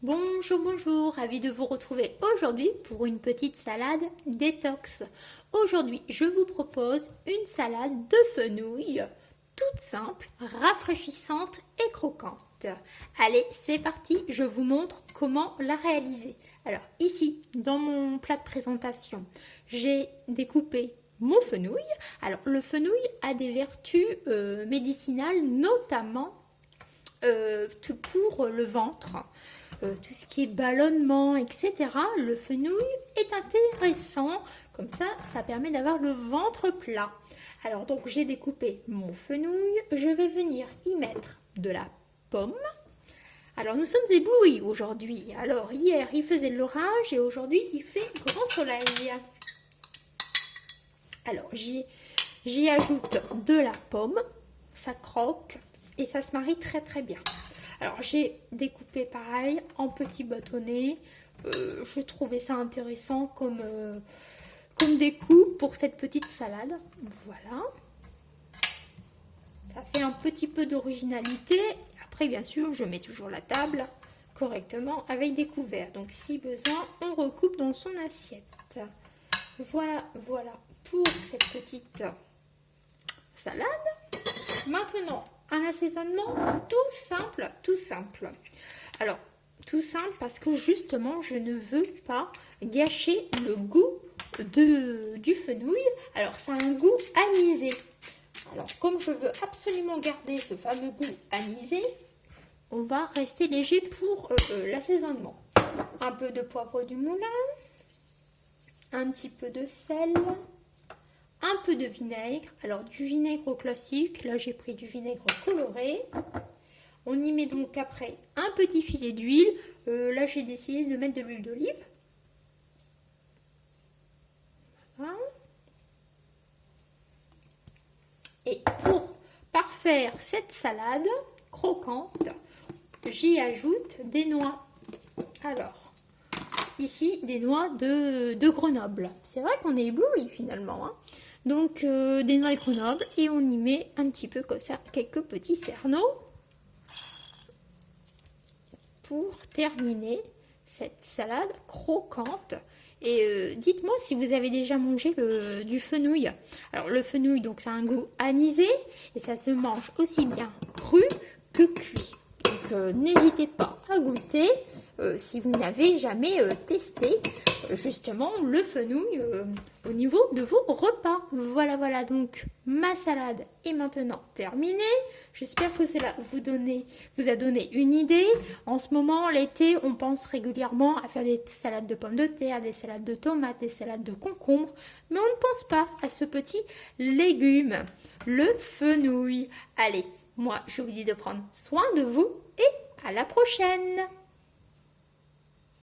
Bonjour, bonjour, ravi de vous retrouver aujourd'hui pour une petite salade détox. Aujourd'hui, je vous propose une salade de fenouil toute simple, rafraîchissante et croquante. Allez, c'est parti, je vous montre comment la réaliser. Alors ici, dans mon plat de présentation, j'ai découpé mon fenouil. Alors le fenouil a des vertus médicinales, notamment pour le ventre. Tout ce qui est ballonnement, etc. Le fenouil est intéressant, comme ça permet d'avoir le ventre plat. Alors donc j'ai découpé mon fenouil, je vais venir y mettre de la pomme. Alors nous sommes éblouis aujourd'hui. Alors hier il faisait de l'orage et aujourd'hui il fait grand soleil. Alors j'y ajoute de la pomme, ça croque et ça se marie très très bien. Alors j'ai découpé pareil en petits bâtonnets. Je trouvais ça intéressant comme découpe pour cette petite salade. Voilà. Ça fait un petit peu d'originalité. Après bien sûr je mets toujours la table correctement avec des couverts. Donc si besoin on recoupe dans son assiette. Voilà pour cette petite salade. Maintenant un assaisonnement tout simple. Alors, tout simple parce que justement, je ne veux pas gâcher le goût du fenouil. Alors, ça a un goût anisé. Alors, comme je veux absolument garder ce fameux goût anisé, on va rester léger pour l'assaisonnement. Un peu de poivre du moulin, un petit peu de sel, un peu de vinaigre, alors du vinaigre classique, là j'ai pris du vinaigre coloré. On y met donc après un petit filet d'huile, là j'ai décidé de mettre de l'huile d'olive. Voilà. Et pour parfaire cette salade croquante, j'y ajoute des noix. Alors, ici des noix de Grenoble. C'est vrai qu'on est ébloui finalement, hein. Donc des noix de Grenoble et on y met un petit peu comme ça, quelques petits cerneaux pour terminer cette salade croquante. Et dites-moi si vous avez déjà mangé du fenouil. Alors le fenouil, donc ça a un goût anisé et ça se mange aussi bien cru que cuit. Donc n'hésitez pas à goûter si vous n'avez jamais testé justement le fenouil au niveau de vos repas. Voilà, donc ma salade est maintenant terminée. J'espère que cela vous a donné une idée. En ce moment, l'été, on pense régulièrement à faire des salades de pommes de terre, des salades de tomates, des salades de concombres, mais on ne pense pas à ce petit légume, le fenouil. Allez, moi, je vous dis de prendre soin de vous et à la prochaine!